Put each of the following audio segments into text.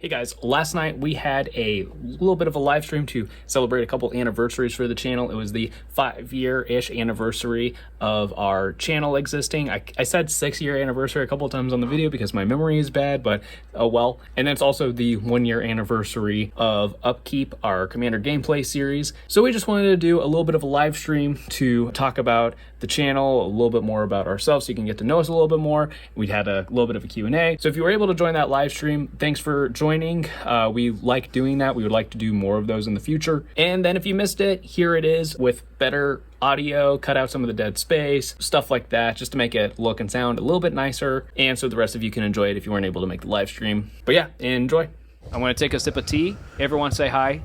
Hey guys, last night we had a little bit of a live stream to celebrate a couple anniversaries for the channel. It was the 5-year-ish anniversary of our channel existing. I said 6-year anniversary a couple of times on the video because my memory is bad, but oh well. And then it's also the 1-year anniversary of Upkeep, our Commander gameplay series. So we just wanted to do a little bit of a live stream to talk about the channel, a little bit more about ourselves so you can get to know us a little bit more. We had a little bit of a Q&A. So if you were able to join that live stream, thanks for joining. We like doing that. We would like to do more of those in the future. And then if you missed it, here it is with better audio, cut out some of the dead space, stuff like that, just to make it look and sound a little bit nicer. And so the rest of you can enjoy it if you weren't able to make the live stream. But yeah, enjoy. I want to take a sip of tea. Everyone say hi.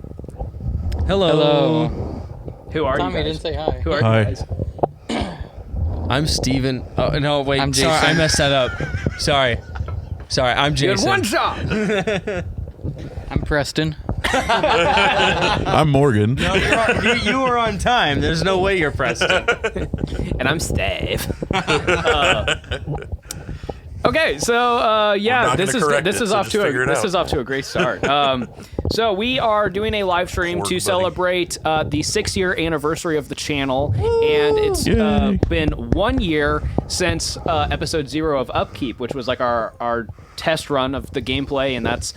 Hello. Who are Tommy you guys? didn't say hi. Who are Hi. you guys? I'm Steven. Oh, no, wait. I'm Sorry, Jason. I messed that up. Sorry, I'm You had Jason. one shot! I'm Preston. I'm Morgan. No, you were on time. There's no way you're Preston. And I'm Stave. Okay, so yeah, not this gonna correct is it, so off just to figure it this out. is off to a great start. So we are doing a live stream Forward, to buddy. celebrate the 6-year anniversary of the channel, and it's Yay. been 1 year since episode 0 of Upkeep, which was like our test run of the gameplay, and that's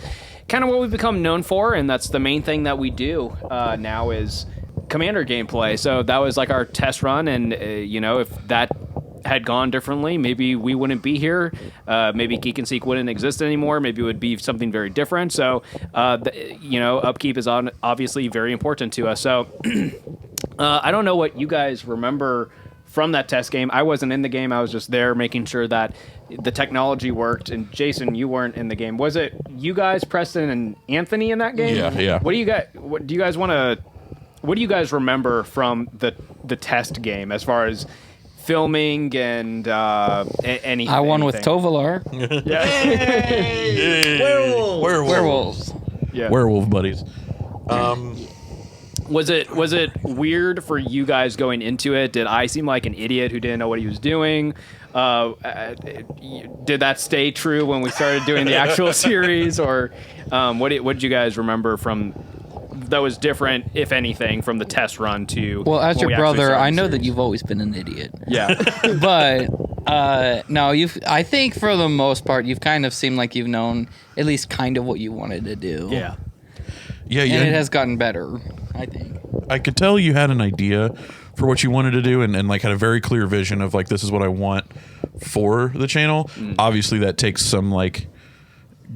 kind of what we've become known for, and that's the main thing that we do now is Commander gameplay. So that was like our test run, and you know, if that had gone differently, maybe we wouldn't be here. Maybe Geek and Seek wouldn't exist anymore. Maybe it would be something very different. So, you know, Upkeep is obviously very important to us. So, I don't know what you guys remember from that test game. I wasn't in the game. I was just there making sure that the technology worked. And Jason, you weren't in the game. Was it you guys, Preston and Anthony, in that game? Yeah. What do you guys remember from the test game as far as filming and anything? I won with Tovalar. Werewolves. Yeah. Werewolf buddies. Was it weird for you guys going into it? Did I seem like an idiot who didn't know what he was doing? Did that stay true when we started doing the actual series, or what did you guys remember from that was different, if anything, from the test run to? Well, as when your we actually brother, started I the know series? that you've always been an idiot. Yeah. But no, I think for the most part, you've kind of seemed like you've known at least kind of what you wanted to do. Yeah. Yeah, And it has gotten better, I think. I could tell you had an idea for what you wanted to do and like had a very clear vision of like, this is what I want for the channel. Obviously that takes some like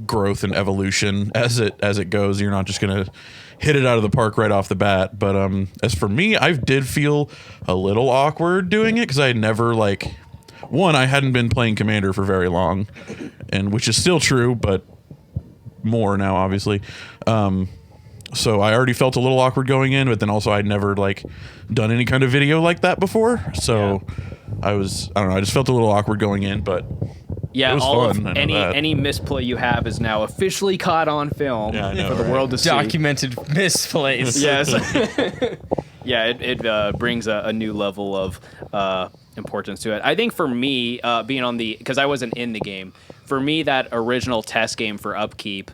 growth and evolution as it goes. You're not just going to hit it out of the park right off the bat. But as for me, I did feel a little awkward doing it because I had never like, I hadn't been playing Commander for very long, and which is still true, but more now, obviously. So I already felt a little awkward going in, but then also I'd never like done any kind of video like that before. So I don't know, I just felt a little awkward going in, but Yeah, it was all fun. of I know that. any misplay you have is now officially caught on film Yeah, I know, for the right? world to see. Documented misplays. Yes. Yeah, it brings a new level of importance to it. I think for me, being on because I wasn't in the game, for me that original test game for Upkeep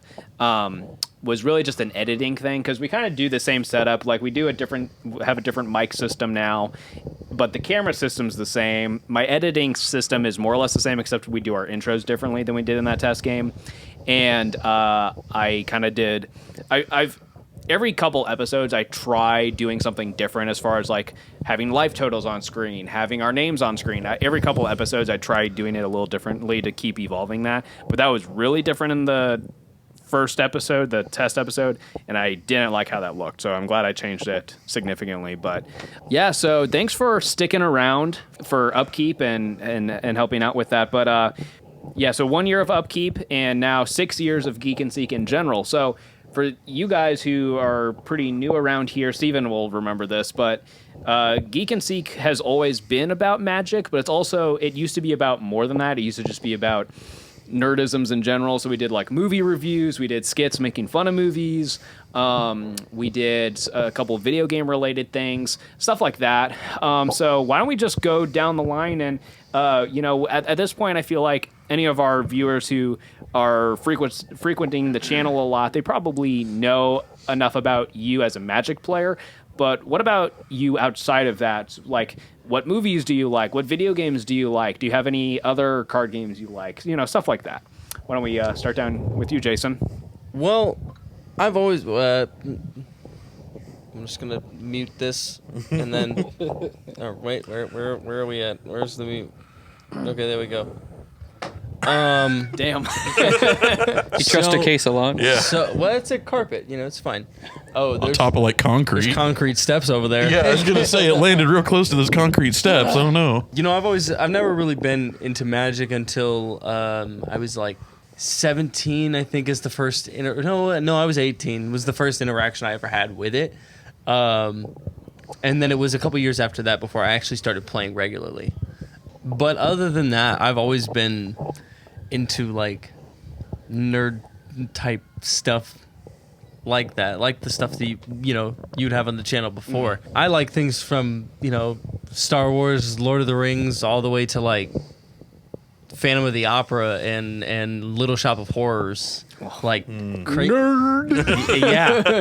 was really just an editing thing, because we kind of do the same setup. Like we have a different mic system now, but the camera system's the same. My editing system is more or less the same, except we do our intros differently than we did in that test game. And I kind of did. I've every couple episodes I try doing something different as far as like having life totals on screen, having our names on screen. Every couple episodes I try doing it a little differently to keep evolving that. But that was really different in the first episode, the test episode, and I didn't like how that looked. So I'm glad I changed it significantly. But yeah, so thanks for sticking around for Upkeep and helping out with that. But yeah, so 1 year of Upkeep and now 6 years of Geek and Seek in general. So for you guys who are pretty new around here, Steven will remember this, but Geek and Seek has always been about Magic, but it used to be about more than that. It used to just be about nerdisms in general. So we did like movie reviews, we did skits making fun of movies, we did a couple of video game related things, stuff like that. So why don't we just go down the line and, at this point, I feel like any of our viewers who are frequenting the channel a lot, they probably know enough about you as a Magic player. But what about you outside of that? Like, what movies do you like? What video games do you like? Do you have any other card games you like? Stuff like that. Why don't we start down with you, Jason? Well, I've always. I'm just gonna mute this and then. Oh, wait, where are we at? Where's the mute? Okay, there we go. Damn. You trust a case a lot. Yeah. So, well, it's a carpet. It's fine. Oh, On there's top of like concrete. there's concrete steps over there. Yeah, I was gonna say it landed real close to those concrete steps. Oh no. I've never really been into Magic until I was like 17. I think is the first. No, I was 18. Was the first interaction I ever had with it. And then it was a couple years after that before I actually started playing regularly. But other than that, I've always been into like nerd type stuff like that, like the stuff that you'd have on the channel before. I like things from Star Wars, Lord of the Rings, all the way to like Phantom of the Opera and Little Shop of Horrors. Like nerd.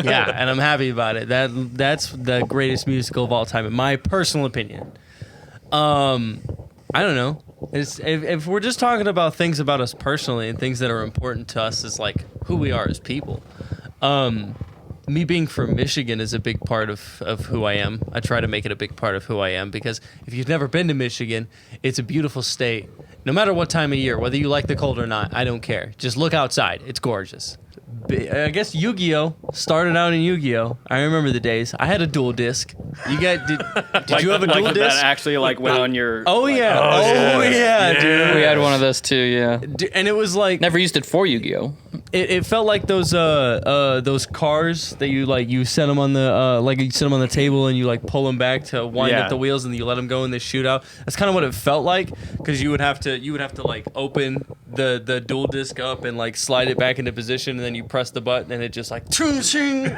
yeah, and I'm happy about it. That's the greatest musical of all time, in my personal opinion. I don't know. If we're just talking about things about us personally and things that are important to us as like who we are as people, me being from Michigan is a big part of who I am. I try to make it a big part of who I am because if you've never been to Michigan, it's a beautiful state. No matter what time of year, whether you like the cold or not, I don't care. Just look outside. It's gorgeous. I guess Yu-Gi-Oh! Started out in Yu-Gi-Oh! I remember the days. I had a dual disc. Did you have a dual disc? That actually went on your... Oh, yeah. Dude. We had one of those too, yeah. And it was like... Never used it for Yu-Gi-Oh! It felt like those cars that you set them on the table and you like pull them back to wind up the wheels and you let them go and they shoot out. That's kind of what it felt like because you would have to like open the dual disc up and like slide it back into position and then you press the button and it just like ching.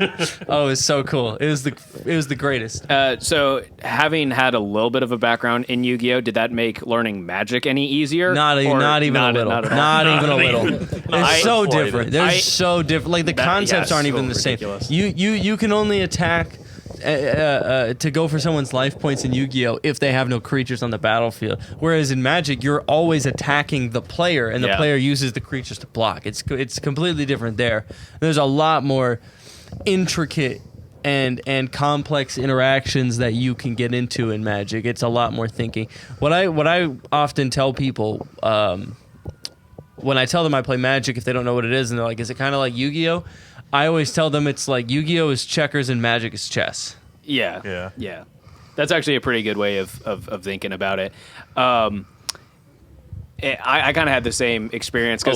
Oh, it was so cool. It was the greatest. So having had a little bit of a background in Yu-Gi-Oh, did that make learning Magic any easier? Not even a little. Not even a little. It's so different. They're so different. Like the concepts aren't even the same. You can only attack to go for someone's life points in Yu-Gi-Oh if they have no creatures on the battlefield. Whereas in Magic, you're always attacking the player, and the player uses the creatures to block. It's completely different there. There's a lot more intricate and complex interactions that you can get into in Magic. It's a lot more thinking. What I often tell people. When I tell them I play Magic, if they don't know what it is, and they're like, is it kind of like Yu-Gi-Oh? I always tell them it's like Yu-Gi-Oh is checkers and Magic is chess. Yeah. That's actually a pretty good way of thinking about it. I kind of had the same experience. By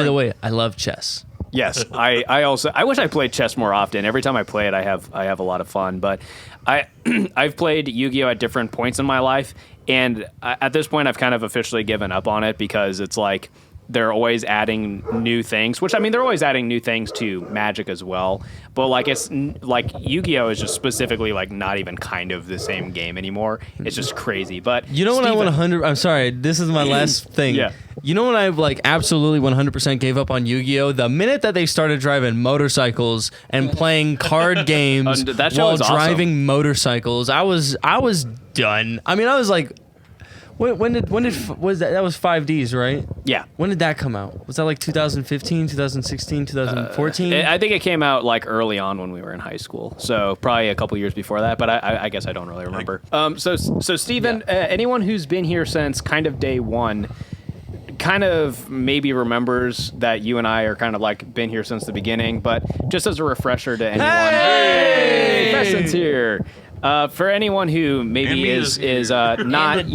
the way, I love chess. Yes, I wish I played chess more often. Every time I play it, I have a lot of fun. But I've played Yu-Gi-Oh at different points in my life, and at this point, I've kind of officially given up on it because it's like they're always adding new things. Which I mean, they're always adding new things to Magic as well. But like it's like Yu-Gi-Oh is just specifically like not even kind of the same game anymore. It's just crazy. But you know what I want 100? I'm sorry, this is my last thing. Yeah. You know when I like absolutely 100% gave up on Yu-Gi-Oh? The minute that they started driving motorcycles and playing card games while driving motorcycles, I was done. I mean, I was like, when did was that? That was 5Ds, right? Yeah. When did that come out? Was that like 2015, 2016, 2014? I think it came out like early on when we were in high school, so probably a couple years before that. But I guess I don't really remember. So Steven, anyone who's been here since kind of day one, kind of maybe remembers that you and I are kind of like been here since the beginning. But just as a refresher to anyone, hey, Preston's here. For anyone who maybe is not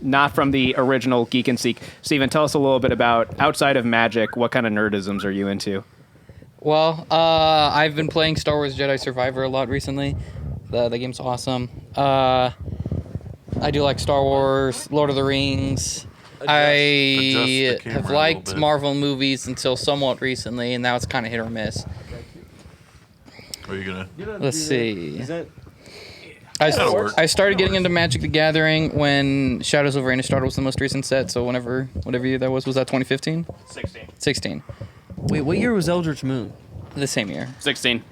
not from the original Geek and Seek, Steven, tell us a little bit about outside of Magic. What kind of nerdisms are you into? Well, I've been playing Star Wars Jedi Survivor a lot recently. The game's awesome. I do like Star Wars, Lord of the Rings. I Adjust the camera have a little liked bit. Marvel movies until somewhat recently, and now it's kind of hit or miss. Are you gonna? Let's see. that? That'll work. I started getting into Magic the Gathering when Shadows over Innistrad was the most recent set. So whatever year that was that 2015? 16. Wait, what year was Eldritch Moon? The same year. 16.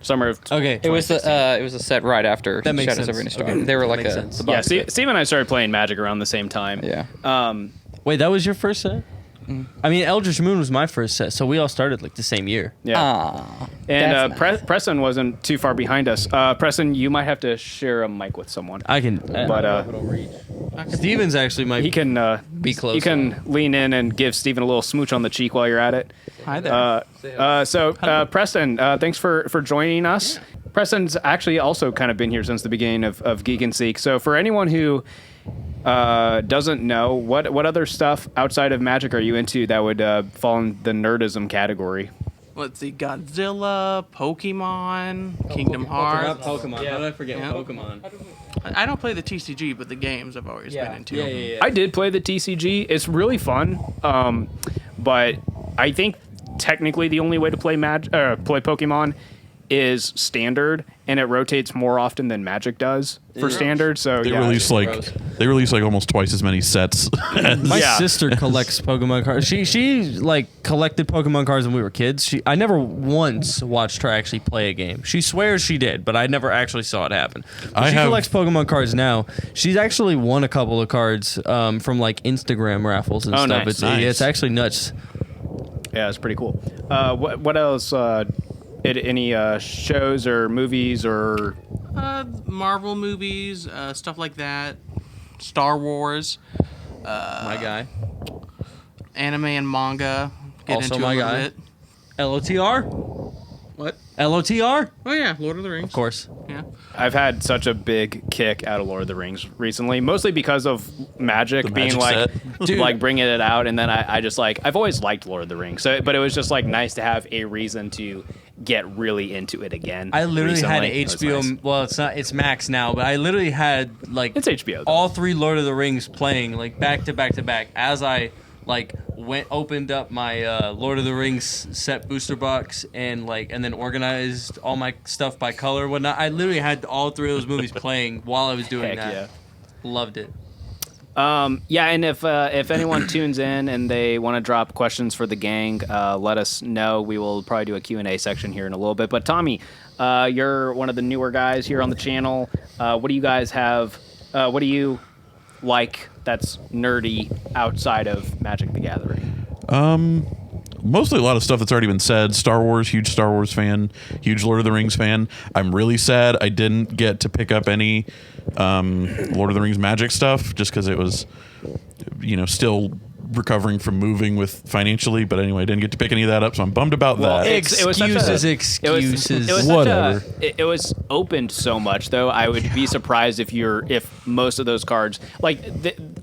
Summer of. Okay. It was a set right after That makes Shadows sense. over Innistrad. Okay. They were That like makes a sense. the Yeah, box set. Steve and I started playing Magic around the same time. Yeah. Wait, that was your first set? I mean, Eldritch Moon was my first set, so we all started like the same year. Yeah. Ah. And that's nice. Preston wasn't too far behind us. Preston, you might have to share a mic with someone. I can, But Stevens actually might he can be close. You can lean in and give Steven a little smooch on the cheek while you're at it. Hi there. Preston, thanks for joining us. Preston's actually also kind of been here since the beginning of Geek and Seek. So for anyone who doesn't know, what other stuff outside of Magic are you into that would fall in the nerdism category? Let's see, Godzilla, Pokemon, Kingdom Hearts. Pokemon. How did I forget Yeah. Pokemon? I don't play the TCG, but the games I've always been into. Yeah. I did play the TCG. It's really fun, but I think technically the only way to play play Pokemon is standard, and it rotates more often than Magic does for standard. So They yeah, release like almost twice as many sets. My Yeah. sister collects Pokemon cards. She like collected Pokemon cards when we were kids. I never once watched her actually play a game. She swears she did, but I never actually saw it happen. But she collects Pokemon cards now. She's actually won a couple of cards from like Instagram raffles and Oh, stuff. nice. It's actually nuts. Yeah, it's pretty cool. What else? Any shows or movies or Marvel movies, stuff like that. Star Wars, My guy. anime and manga. Get Also into my a little guy. bit. LOTR? What? LOTR? Oh yeah, Lord of the Rings. Of course. Yeah. I've had such a big kick out of Lord of the Rings recently, mostly because of Magic being Magic like, set. like bringing it out, and then I just like I've always liked Lord of the Rings, but it was just like nice to have a reason to get really into it again. I literally had recently. It was HBO. nice. Well, it's not. It's Max now, but I literally had like It's HBO, though. all three Lord of the Rings playing like back to back to back as I like opened up my Lord of the Rings set booster box and then organized all my stuff by color and whatnot. I literally had all three of those movies playing while I was doing Heck that. Loved it. Yeah, and if anyone tunes in and they want to drop questions for the gang, let us know. We will probably do a Q&A section here in a little bit. But Tommy, you're one of the newer guys here on the channel. What do you guys have? What do you like that's nerdy outside of Magic the Gathering? Mostly a lot of stuff that's already been said. Star Wars, huge Star Wars fan, huge Lord of the Rings fan. I'm really sad I didn't get to pick up any Lord of the Rings Magic stuff just because it was, still recovering from moving with financially. But anyway, I didn't get to pick any of that up, so I'm bummed about that. it was such a- Excuses. It was Whatever. it was opened so much, though. I would be surprised if most of those cards, like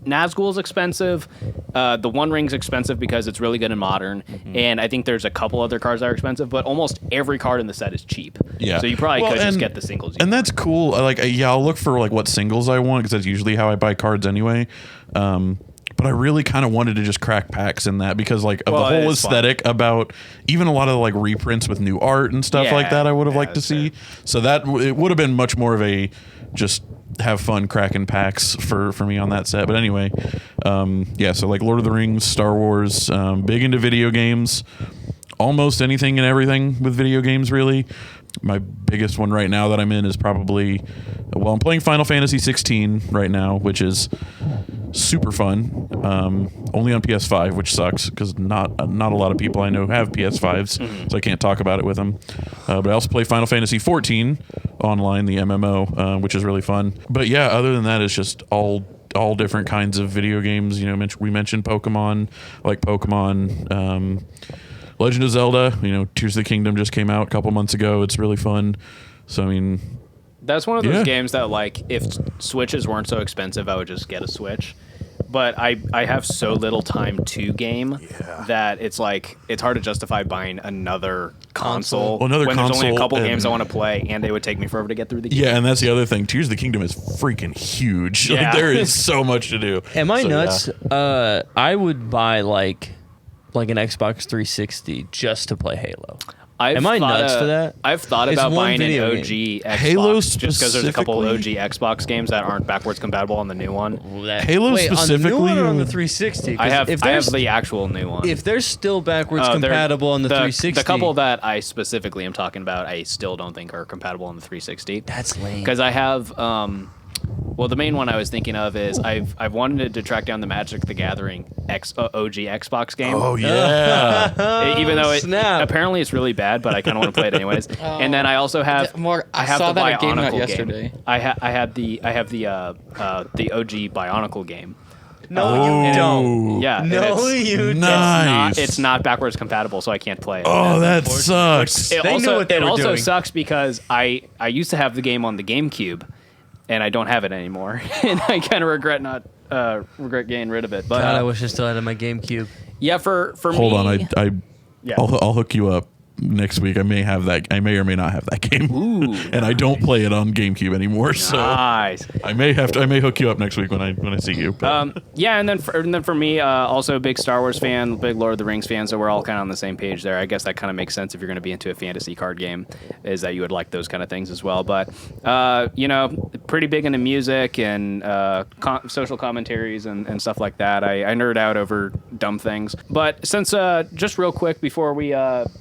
Nazgul's expensive, the One Ring's expensive because it's really good in Modern, and I think there's a couple other cards that are expensive, but almost every card in the set is cheap. Yeah. So you probably Well, could just and- get the singles. And that's cool. I'll look for like what singles I want because that's usually how I buy cards anyway. But I really kind of wanted to just crack packs in that because like of Well, the whole it's fun. aesthetic about even a lot of like reprints with new art and stuff like that I would have liked to that's see. So that it would have been much more of a just have fun cracking packs for me on that set. But anyway, so like Lord of the Rings, Star Wars, big into video games, almost anything and everything with video games really. My biggest one right now that I'm in is probably, I'm playing Final Fantasy 16 right now, which is super fun. Only on PS5, which sucks because not a lot of people I know have PS5s, so I can't talk about it with them. But I also play Final Fantasy 14 online, the MMO, which is really fun. But yeah, other than that, it's just all different kinds of video games. We mentioned Pokemon, like Pokemon. Legend of Zelda, Tears of the Kingdom just came out a couple months ago. It's really fun. So, That's one of those Yeah. games that, like, if Switches weren't so expensive, I would just get a Switch. but I have so little time to game that it's like it's hard to justify buying another console Well, another when there's only a console couple and- games I want to play, and they would take me forever to get through the game. Yeah, and that's the other thing. Tears of the Kingdom is freaking huge. Yeah. Like, there is so much to do. Am I So, nuts? yeah. I would buy like an Xbox 360 just to play Halo. Am I nuts for that? I've thought It's about one buying an video OG Xbox Halo just because there's a couple OG specifically? Xbox games that aren't backwards compatible on the new one. Halo Wait, on the specifically, new one or on the or- 360? 'Cause I have if I have there's the actual new one. if they're still backwards Oh, they're- compatible on the 360, The couple that I specifically am talking about, I still don't think are compatible on the 360. that's lame. Because I have, well, the main one I was thinking of is I've wanted to track down the Magic the Gathering OG Xbox game. Oh yeah. Even though snap. apparently it's really bad, but I kind of want to play it anyways. And then I also have I have saw the that at Game Nut Bionicle yesterday. game. I have the OG Bionicle game. No, Oh. you don't. Yeah, and No, it's- you don't. Nice. It's not backwards compatible, so I can't play it. Oh, that sucks. It They also, knew what they it were also doing. sucks because I used to have the game on the GameCube, and I don't have it anymore, and I kind of regret getting rid of it. But God, I wish I still had it on my GameCube. yeah, for Hold me, on, yeah. I'll hook you up next week. I may or may not have that game. Ooh, And I don't play it on GameCube anymore, so nice. I may hook you up next week when I see you. But Yeah, and then for me, also a big Star Wars fan, big Lord of the Rings fan, so we're all kind of on the same page there. I guess that kind of makes sense if you're going to be into a fantasy card game, is that you would like those kind of things as well. But pretty big into music and social commentaries and stuff like that. I nerd out over dumb things. But since just real quick before we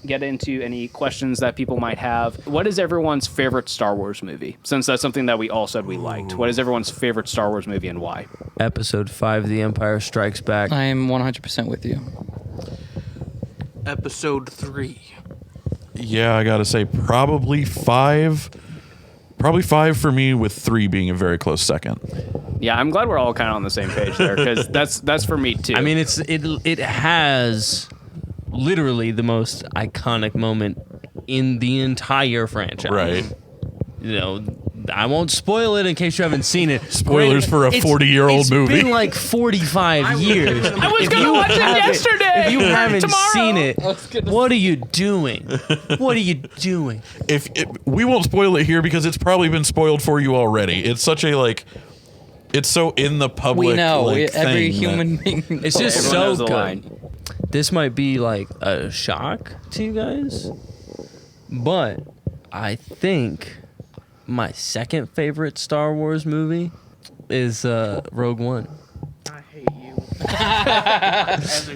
get into any questions that people might have, what is everyone's favorite Star Wars movie? Since that's something that we all said we liked. What is everyone's favorite Star Wars movie and why? Episode 5, The Empire Strikes Back. I am 100% with you. Episode 3. yeah, I gotta say probably 5. Probably 5 for me, with 3 being a very close second. Yeah, I'm glad we're all kind of on the same page there because that's for me too. I mean, it has literally the most iconic moment in the entire franchise. Right. You know, I won't spoil it in case you haven't seen it. Spoilers for a 40-year-old movie. It's been like 45 years. I was If gonna you watch it haven't- yesterday. If you haven't Tomorrow. seen it, what are you doing? What are you doing? We won't spoil it here because it's probably been spoiled for you already. It's such a it's so in the public. We know every thing human that- being. It's just Everyone so knows the good. line. This might be like a shock to you guys, but I think my second favorite Star Wars movie is Rogue One. I hate you.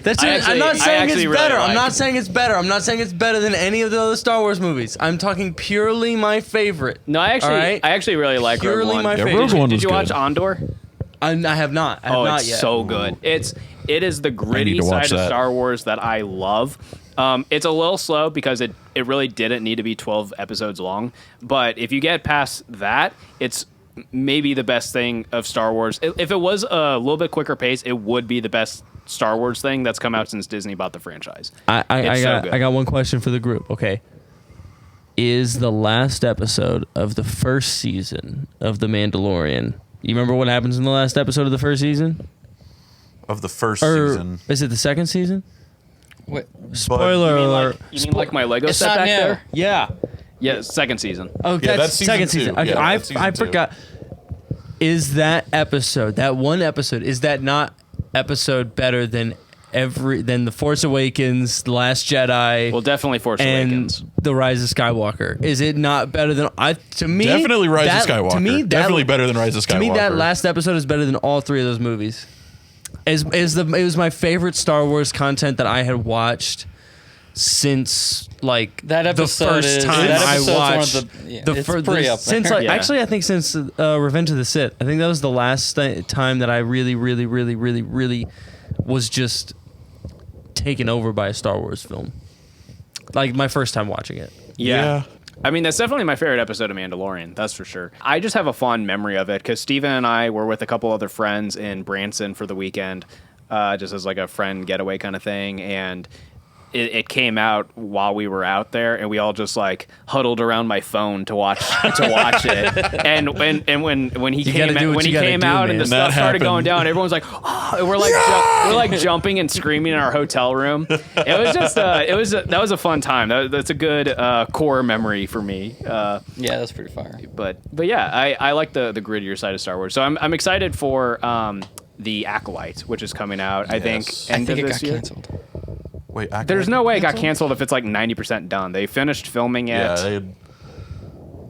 That's I it. I'm not actually saying it's really better. I'm like- not saying it's better. I'm not saying it's better than any of the other Star Wars movies. I'm talking purely my favorite. No, I Alright? actually really like Purely Rogue One. my Yeah, favorite. Rogue One Did was you watch good. Andor? I have not. I have Oh, not it's yet. so good. It is the need gritty to watch side of that. Star Wars that I love. It's a little slow because it really didn't need to be 12 episodes long. But if you get past that, it's maybe the best thing of Star Wars. If it was a little bit quicker pace, it would be the best Star Wars thing that's come out since Disney bought the franchise. I It's so good. got one question for the group. Okay. Is the last episode of the first season of The Mandalorian? You remember what happens in the last episode of the first season? of the first Or season. is it the second season? What? Spoiler alert. You mean like my Lego It's set not back new. there? Yeah. Yeah, second season. Oh, Yeah, that's that's second season season. two. Okay, Yeah, that's season I two. forgot. Is that episode, that one episode, is that not episode better than The Force Awakens, The Last Jedi, Well, definitely Force and Awakens. The Rise of Skywalker? Is it not better than to me? Definitely Rise of Skywalker. To me, Definitely better than Rise of To me, that Skywalker. last episode is better than all three of those movies. It was my favorite Star Wars content that I had watched since like That episode the first is- time that I episode's one of watched the- yeah, it's pretty up there. since like Yeah. actually I think since Revenge of the Sith. I think that was the last time that I really was just taken over by a Star Wars film. Like my first time watching it. Yeah. I mean, that's definitely my favorite episode of Mandalorian. That's for sure. I just have a fond memory of it because Steven and I were with a couple other friends in Branson for the weekend, just as like a friend getaway kind of thing. And it came out while we were out there, and we all just like huddled around my phone to watch it. And when he came out and the stuff started going down, everyone's like, oh, and we're like jumping and screaming in our hotel room. It was just that was a fun time. That's a good core memory for me. Yeah, that's pretty fire. But yeah, I like the grittier side of Star Wars. So I'm excited for the Acolyte, which is coming out. I think end of this year. Canceled. Wait, There's no way it got canceled if it's like 90% done. They finished filming it. Yeah,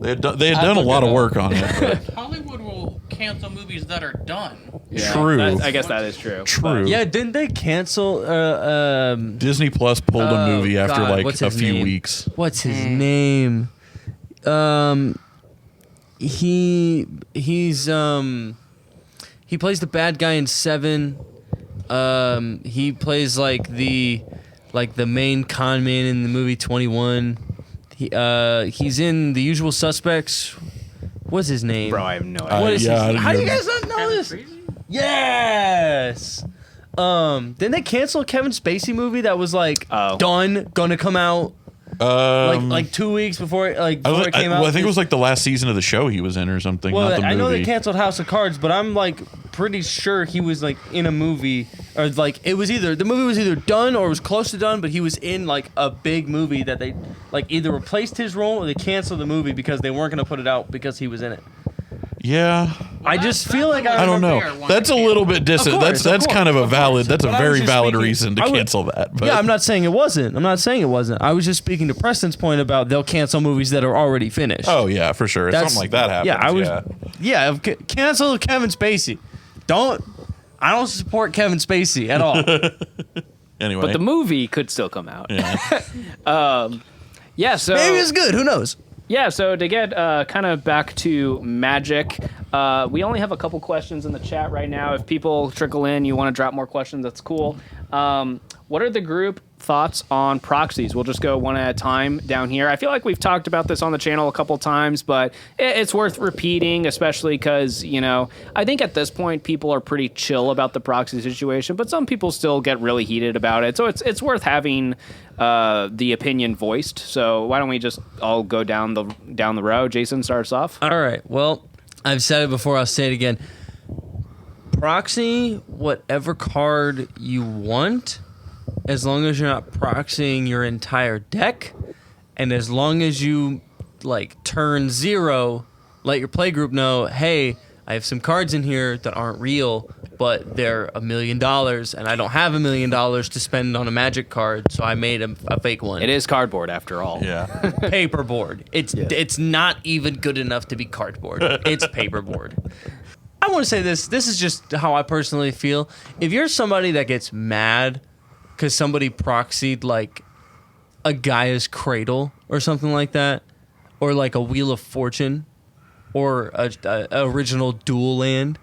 they had done a lot of work on it. But. Hollywood will cancel movies that are done. Yeah, True. I guess that is true. True. Yeah, didn't they cancel? Disney Plus pulled a movie after God, like what's a his few name? weeks. What's his name? He plays the bad guy in Seven. He plays like the main con man in the movie 21. He's in The Usual Suspects. What's his name? Bro, I have no idea. What is yeah, I his didn't How do you know. guys not know this? Yes. Didn't they cancel a Kevin Spacey movie that was like Oh. done, gonna come out like 2 weeks before it came out? Well, I think it was like the last season of the show he was in or something. Well, not the I know they movie. canceled House of Cards, but I'm like pretty sure he was like in a movie, or like it was either the movie was either done or was close to done, but he was in like a big movie that they like either replaced his role or they canceled the movie because they weren't going to put it out because he was in it. Yeah, I just feel like I don't know. That's a little bit distant. course, That's of kind of a course, valid. That's a But I was very just valid speaking- reason to I would- cancel that. But Yeah, I'm not saying it wasn't. I was just speaking to Preston's point about they'll cancel movies that are already finished. Oh yeah, for sure. If That's- something like that happens. Yeah, I was. Yeah, cancel Kevin Spacey. I don't support Kevin Spacey at all. Anyway, But the movie could still come out. yeah. Yeah, so Maybe it's good. Who knows? yeah, so to get kind of back to Magic, we only have a couple questions in the chat right now. If people trickle in, you want to drop more questions, that's cool. What are the group thoughts on proxies? We'll just go one at a time down here. I feel like we've talked about this on the channel a couple times, but it's worth repeating, especially because, I think at this point people are pretty chill about the proxy situation, but some people still get really heated about it. So it's worth having the opinion voiced. So why don't we just all go down the row? Jason starts off. All right. Well, I've said it before. I'll say it again. Proxy whatever card you want, as long as you're not proxying your entire deck, and as long as you turn 0, let your playgroup know, hey, I have some cards in here that aren't real, but they're $1 million, and I don't have $1 million to spend on a Magic card, so I made a fake one. It is cardboard after all. Yeah. Paperboard. It's not even good enough to be cardboard. It's paperboard. I want to say this. This is just how I personally feel. If you're somebody that gets mad because somebody proxied like a Gaia's Cradle or something like that, or like a Wheel of Fortune, or a original Dual Land,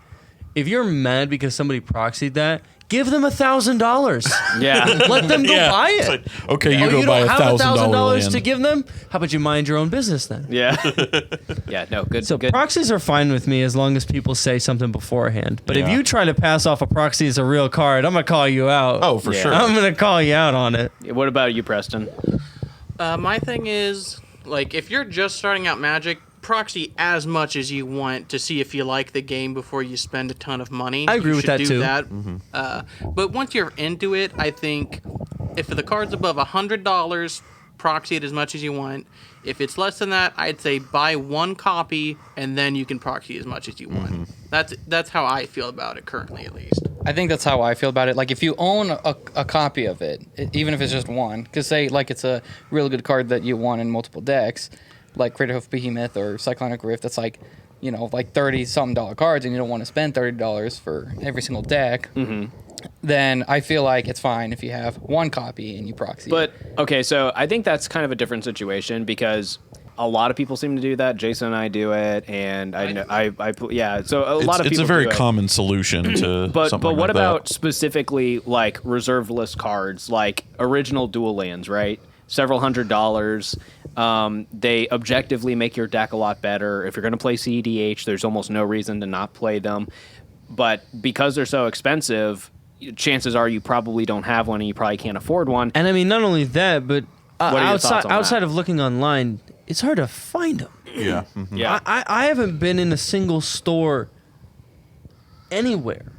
if you're mad because somebody proxied that, give them $1,000. Yeah. Let them go Yeah. buy It's it. like, okay, you Oh, go you buy don't have $1,000 $1,000 to land. give them? How about you mind your own business then? Yeah. Yeah, no, good. So good. proxies are fine with me as long as people say something beforehand. But if Yeah. you try to pass off a proxy as a real card, I'm gonna call you out. Oh, for Yeah. sure. I'm gonna call you out on it. What about you, Preston? My thing is, if you're just starting out Magic, proxy as much as you want to see if you like the game before you spend a ton of money. I agree You with should that do too. That. But once you're into it, I think if the card's above $100, proxy it as much as you want. If it's less than that, I'd say buy one copy and then you can proxy as much as you want. That's how I feel about it currently, at least. I think that's how I feel about it. Like, if you own a copy of it, even if it's just one, because say, it's a really good card that you want in multiple decks, like Crater Hoof Behemoth or Cyclonic Rift, that's $30-something cards, and you don't want to spend $30 for every single deck, then I feel like it's fine if you have one copy and you proxy. But okay, so I think that's kind of a different situation because a lot of people seem to do that. Jason and I do it, and I know yeah. So a lot of people. It's a very do it. common solution to But something what like about that. specifically reserved list cards, like original dual lands, right? Several $100s. They objectively make your deck a lot better. If you're going to play CEDH, there's almost no reason to not play them. But because they're so expensive, chances are you probably don't have one and you probably can't afford one. And I mean, not only that, but What are your thoughts on outside that? of looking online, it's hard to find them. Yeah. Mhm. Yeah. I haven't been in a single store anywhere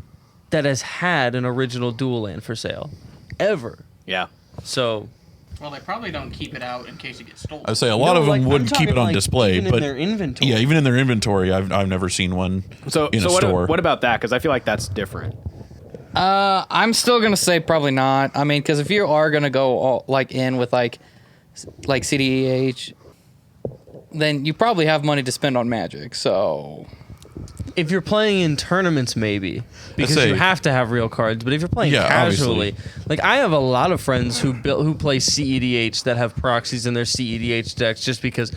that has had an original dual land for sale ever. Yeah. So Well, they probably don't keep it out in case it gets stolen. I'd say a lot of them wouldn't keep it on display, even but in their inventory. yeah, even in their inventory, I've never seen one So, in a what, store. what about that? Because I feel like that's different. I'm still gonna say probably not. I mean, because if you are gonna go all, like in with like CDEH, then you probably have money to spend on Magic. So If you're playing in tournaments, maybe because say- you have to have real cards. But if you're playing Yeah, casually, obviously. like I have a lot of friends who play CEDH that have proxies in their CEDH decks just because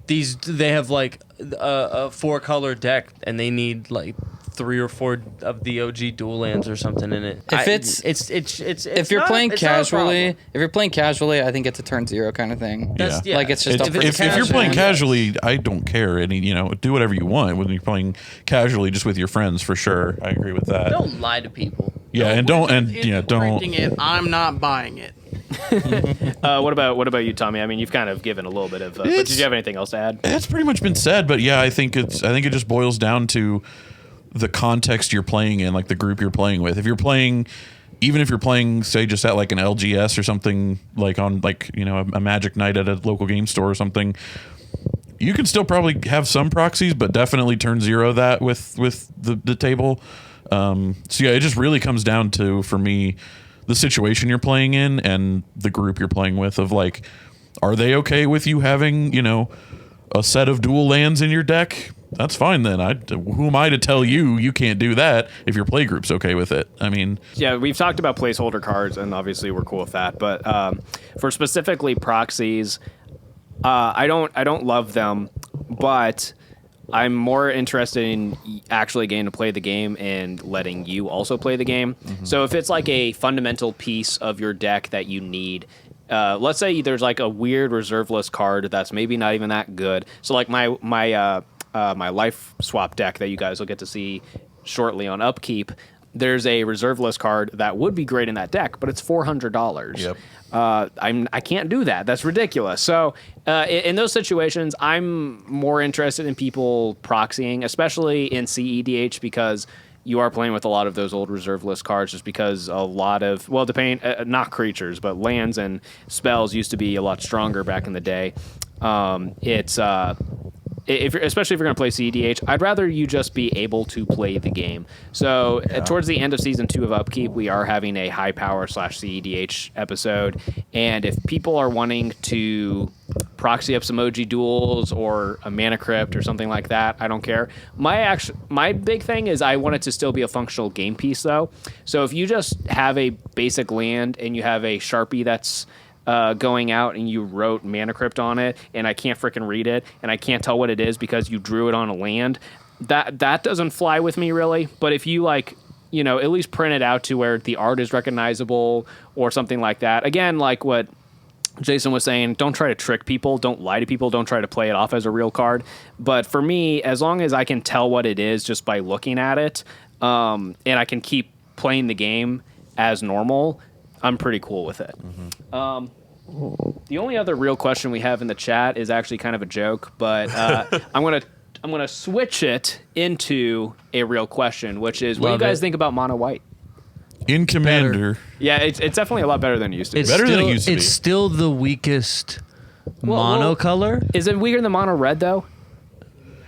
they have like a 4-color deck and they need like 3 or 4 of the OG dual lands or something in it. If you're not- playing it's not a casually, problem. I think it's a turn 0 kind of thing. That's- yeah. Like it's just If up for it's if you're playing casual, casually, I don't care. Any, do whatever you want when you're playing casually, just with your friends, for sure. I agree with that. Don't lie to people. Yeah, and don't Printing it, I'm not buying it. What about you, Tommy? I mean, you've kind of given a little bit of. But did you have anything else to add? It's pretty much been said, but yeah, I think it just boils down to the context you're playing in, like the group you're playing with. If you're playing, even if you're playing, say, just at like an LGS or something, like on like a Magic night at a local game store or something, you can still probably have some proxies, but definitely turn 0 that with the table. So yeah, it just really comes down to, for me, the situation you're playing in and the group you're playing with. Of like, are they okay with you having a set of dual lands in your deck? That's fine then. Who am I to tell you can't do that if your play group's okay with it? I mean, Yeah, we've talked about placeholder cards, and obviously we're cool with that. But for specifically proxies, I don't love them, but I'm more interested in actually getting to play the game and letting you also play the game. So if it's like a fundamental piece of your deck that you need, let's say there's like a weird reserve list card that's maybe not even that good. So like my life swap deck that you guys will get to see shortly on Upkeep, there's a reserve list card that would be great in that deck, but it's $400. Yep. I can't do that. That's ridiculous. So in those situations, I'm more interested in people proxying, especially in CEDH, because you are playing with a lot of those old reserve list cards, just because a lot of, well, depending, not creatures, but lands and spells used to be a lot stronger back in the day. Especially if you're going to play CEDH, I'd rather you just be able to play the game. So towards the end of Season 2 of Upkeep, we are having a high power / CEDH episode. And if people are wanting to proxy up some OG duels or a mana crypt or something like that, I don't care. My big thing is I want it to still be a functional game piece, though. So if you just have a basic land and you have a Sharpie that's going out and you wrote Mana Crypt on it, and I can't freaking read it, and I can't tell what it is because you drew it on a land, that doesn't fly with me really. But if you at least print it out to where the art is recognizable or something like that. Again, like what Jason was saying, don't try to trick people, don't lie to people, don't try to play it off as a real card. But for me, as long as I can tell what it is just by looking at it, and I can keep playing the game as normal, I'm pretty cool with it. The only other real question we have in the chat is actually kind of a joke, but I'm gonna switch it into a real question, which is, what do you guys think about mono white? in Commander, Yeah, it's definitely a lot better than it used to be. It's Better than it still, used to it's be. still the weakest Well, mono color. Is it weaker than mono red though?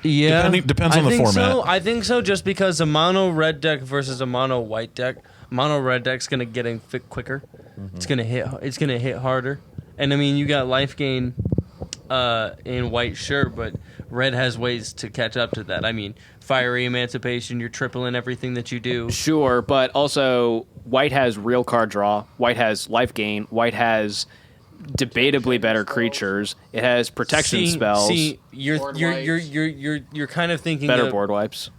Yeah, Depends on the think format. So. I think so, just because a mono red deck versus a mono white deck, mono red deck's gonna get in fit quicker. It's gonna hit harder. And I mean, you got life gain in white, sure, but red has ways to catch up to that. I mean, fiery emancipation, you're tripling everything that you do. Sure, but also white has real card draw. White has life gain. White has debatably better creatures. It has protection spells. See, you're Board kind of thinking better of, board wipes.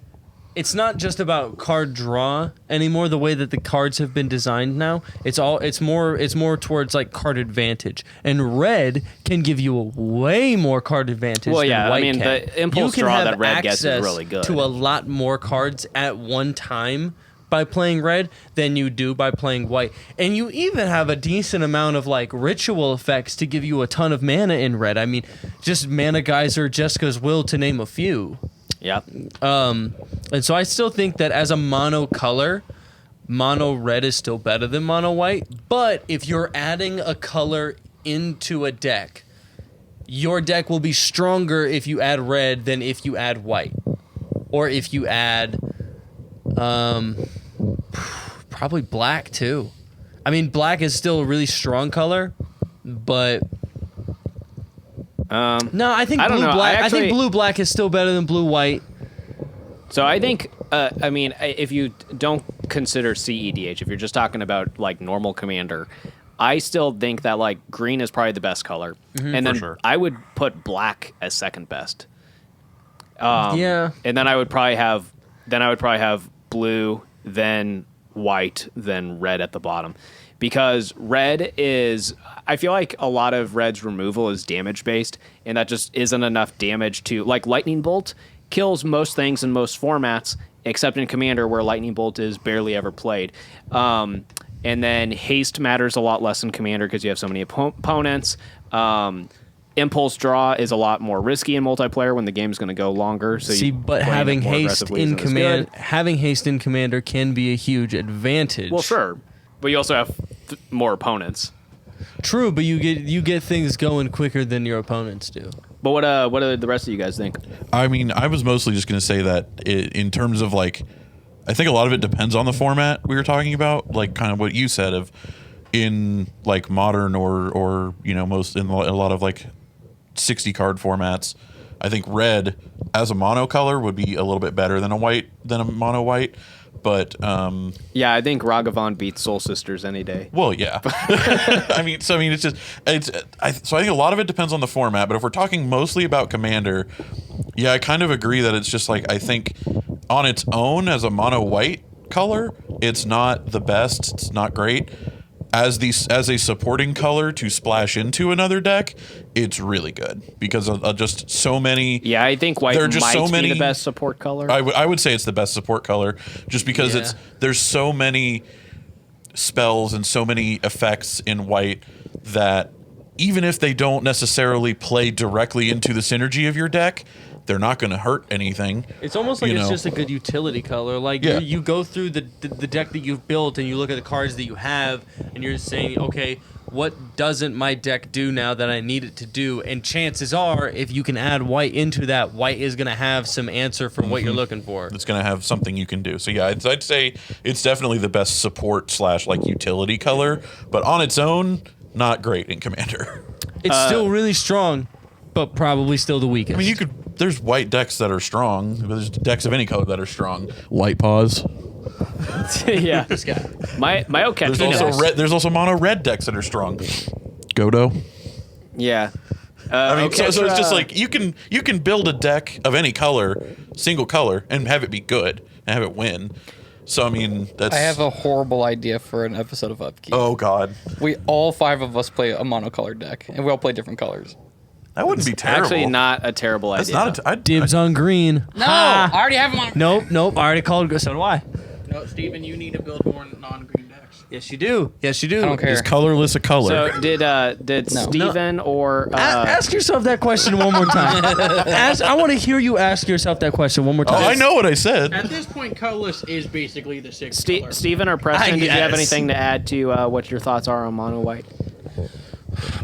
It's not just about card draw anymore. The way that the cards have been designed now, it's more towards like card advantage. And red can give you a way more card advantage. Well, than yeah, I white mean, can. the impulse You can draw have that red gets is access really good. to a lot more cards at one time by playing red than you do by playing white. And you even have a decent amount of like ritual effects to give you a ton of mana in red. I mean, just Mana Geyser, Jessica's Will, to name a few. Yeah. And so I still think that as a mono color, mono red is still better than mono white. But if you're adding a color into a deck, your deck will be stronger if you add red than if you add white. Or if you add probably black too. I mean, black is still a really strong color, but no, I think I don't blue know. black. I think Actually- blue black is still better than blue white. So I think, I mean, if you don't consider CEDH, if you're just talking about like normal commander, I still think that like green is probably the best color, and then sure. I would put black as second best. Yeah. And then I would probably have blue, then white, then red at the bottom. Because red is, I feel like a lot of red's removal is damage based, and that just isn't enough damage to, like Lightning Bolt kills most things in most formats, except in Commander where Lightning Bolt is barely ever played. And then haste matters a lot less in Commander because you have so many opponents. Impulse draw is a lot more risky in multiplayer when the game's going to go longer. So See, but playing having it more haste aggressively in isn't as command, good. having haste in commander can be a huge advantage. Well, sure, but you also have more opponents. True, but you get things going quicker than your opponents do. But what do the rest of you guys think? I mean, I was mostly just going to say that in terms of like, I think a lot of it depends on the format we were talking about, like kind of what you said of in like modern or you know most in a lot of like 60 card formats. I think red as a mono color would be a little bit better than a mono white, but Yeah, I think Ragavan beats Soul Sisters any day. well, yeah. I mean, it's just I think a lot of it depends on the format. But if we're talking mostly about Commander, yeah, I kind of agree that it's just like I think on its own as a mono white color, it's not the best. It's not great. As a supporting color to splash into another deck, it's really good because of just so many. Yeah, I think white There are just might so be many- the best support color. I would say it's the best support color just because Yeah. there's so many spells and so many effects in white that even if they don't necessarily play directly into the synergy of your deck, they're not going to hurt anything. It's almost like You it's know. just a good utility color. Like Yeah. you go through the deck that you've built and you look at the cards that you have and you're saying, okay, what doesn't my deck do now that I need it to do? And chances are, if you can add white into that, white is going to have some answer for what you're looking for. It's going to have something you can do. So yeah, I'd say it's definitely the best support / like utility color, but on its own, not great in Commander. It's still really strong, but probably still the weakest. I mean, there's white decks that are strong. There's decks of any color that are strong. Light Paws. Yeah, This guy. my okay. There's also mono red decks that are strong. Godo. Yeah. I mean, so it's Orchestra- just like you can build a deck of any color, single color, and have it be good and have it win. So I mean, that's. I have a horrible idea for an episode of Upkeep. Oh God, We all 5 of us play a monocolored deck, and we all play different colors. that wouldn't be terrible. Actually, not a terrible That's idea. not. Dibs on green. No, Ha! I already have them on. Nope. I already called. So do I. No, Steven, you need to build more non-green decks. Yes, you do. Yes, you do. I don't care. Is colorless a color? So did No. Steven or Ask yourself that question one more time. I want to hear you ask yourself that question one more Oh, time. I know what I said. At this point, colorless is basically the sixth color. Steven or Preston? Did you have guess. anything to add to what your thoughts are on mono white?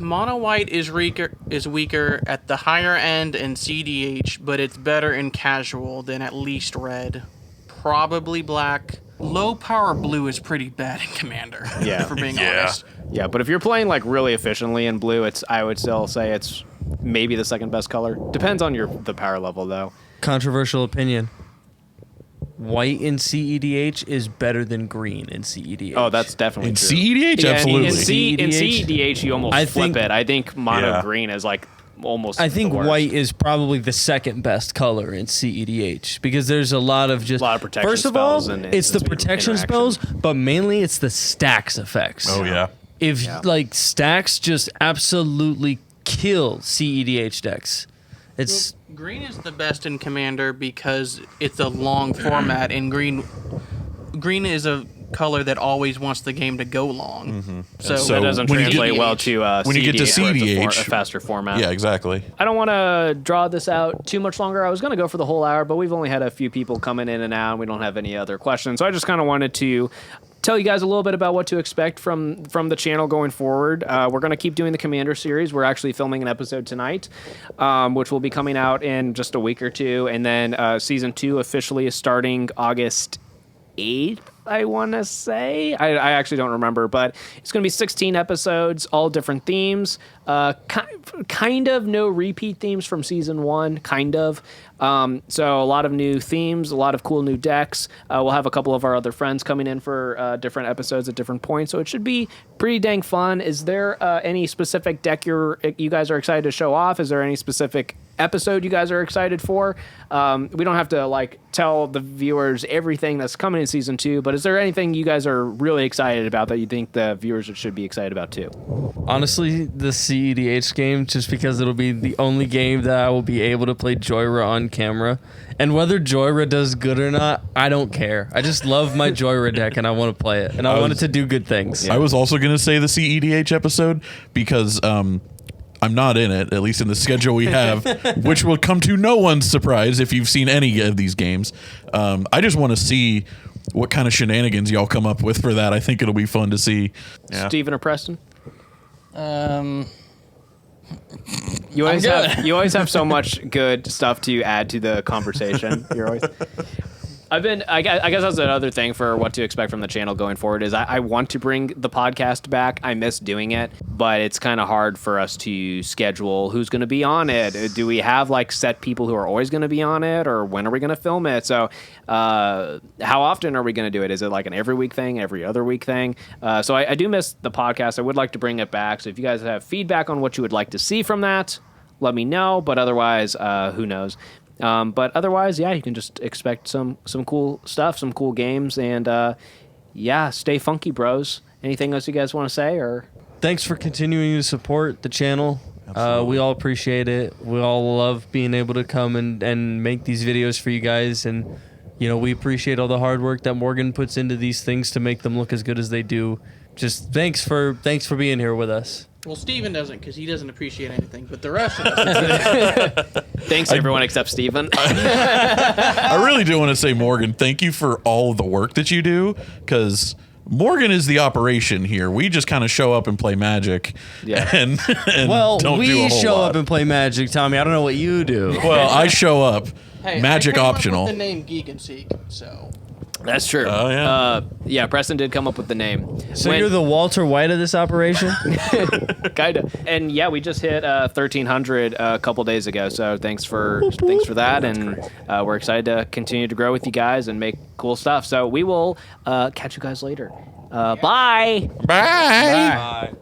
Mono white is weaker at the higher end in CDH, but it's better in casual than at least red. Probably black. Low power blue is pretty bad in Commander. Yeah. For being Yeah. honest. Yeah, but if you're playing like really efficiently in blue, I would still say it's maybe the second best color. Depends on the power level though. Controversial opinion. White in CEDH is better than green in CEDH. Oh, that's definitely In true. CEDH, Yeah, absolutely. In CEDH, CEDH, you almost I flip think- it. I think mono Yeah. green is like almost. I think the worst. white is probably the second best color in CEDH because there's a lot of just A lot of protection First of all, spells and it's the instant protection interaction. spells, but mainly it's the stacks effects. Oh yeah. If Yeah. like stacks just absolutely kill CEDH decks. It's Green is the best in Commander because it's a long format, and green green is a color that always wants the game to go long. So, So that doesn't when you translate get- well to when you get to where it's CDH, a faster format. Yeah, exactly. I don't want to draw this out too much longer. I was going to go for the whole hour, but we've only had a few people coming in and out, and we don't have any other questions. So I just kind of wanted to tell you guys a little bit about what to expect from the channel going forward. We're going to keep doing the Commander series. We're actually filming an episode tonight, which will be coming out in just a week or two. And then Season 2 officially is starting August 8th, I want to say. I actually don't remember, but it's going to be 16 episodes, all different themes. Kind of no repeat themes from Season 1, kind of. So a lot of new themes, a lot of cool new decks. We'll have a couple of our other friends coming in for different episodes at different points, so it should be pretty dang fun. Is there any specific deck you guys are excited to show off? Is there any specific episode you guys are excited for? We don't have to tell the viewers everything that's coming in Season 2, but is there anything you guys are really excited about that you think the viewers should be excited about too? Honestly, the CEDH game, just because it'll be the only game that I will be able to play Joyra on camera. And whether Joyra does good or not, I don't care. I just love my Joyra deck and I want to play it. And I want it to do good things. I was also going to say the CEDH episode because I'm not in it, at least in the schedule we have, which will come to no one's surprise if you've seen any of these games. I just want to see what kind of shenanigans y'all come up with for that. I think it'll be fun to see. Yeah. Steven or Preston? I'm You always good. have so much good stuff to add to the conversation. You're always. I guess that's another thing for what to expect from the channel going forward is I want to bring the podcast back. I miss doing it, but it's kind of hard for us to schedule who's going to be on it. Do we have set people who are always going to be on it, or when are we going to film it? So how often are we going to do it? Is it an every week thing, every other week thing? So I do miss the podcast. I would like to bring it back. So if you guys have feedback on what you would like to see from that, let me know. But otherwise, who knows? But otherwise, yeah, you can just expect some cool stuff, some cool games, and stay funky, bros. Anything else you guys want to say? Or Thanks for continuing to support the channel. We all appreciate it. We all love being able to come and make these videos for you guys, and we appreciate all the hard work that Morgan puts into these things to make them look as good as they do. Just thanks for being here with us. well, Steven doesn't because he doesn't appreciate anything, but the rest of us. thanks, everyone except Steven. I really do want to say, Morgan, thank you for all of the work that you do, because Morgan is the operation here. We just kind of show up and play Magic. Yeah. And Well, don't do a we whole show lot. up and play Magic, Tommy. I don't know what you do. Well, I show up. Hey, Magic I came optional. Up with the name Geek and Seek, so. That's true. Oh, yeah. Yeah, Preston did come up with the name. So you're the Walter White of this operation? kind of. And yeah, we just hit 1,300 a couple days ago. So thanks for that, and we're excited to continue to grow with you guys and make cool stuff. So we will catch you guys later. Bye. Bye. Bye.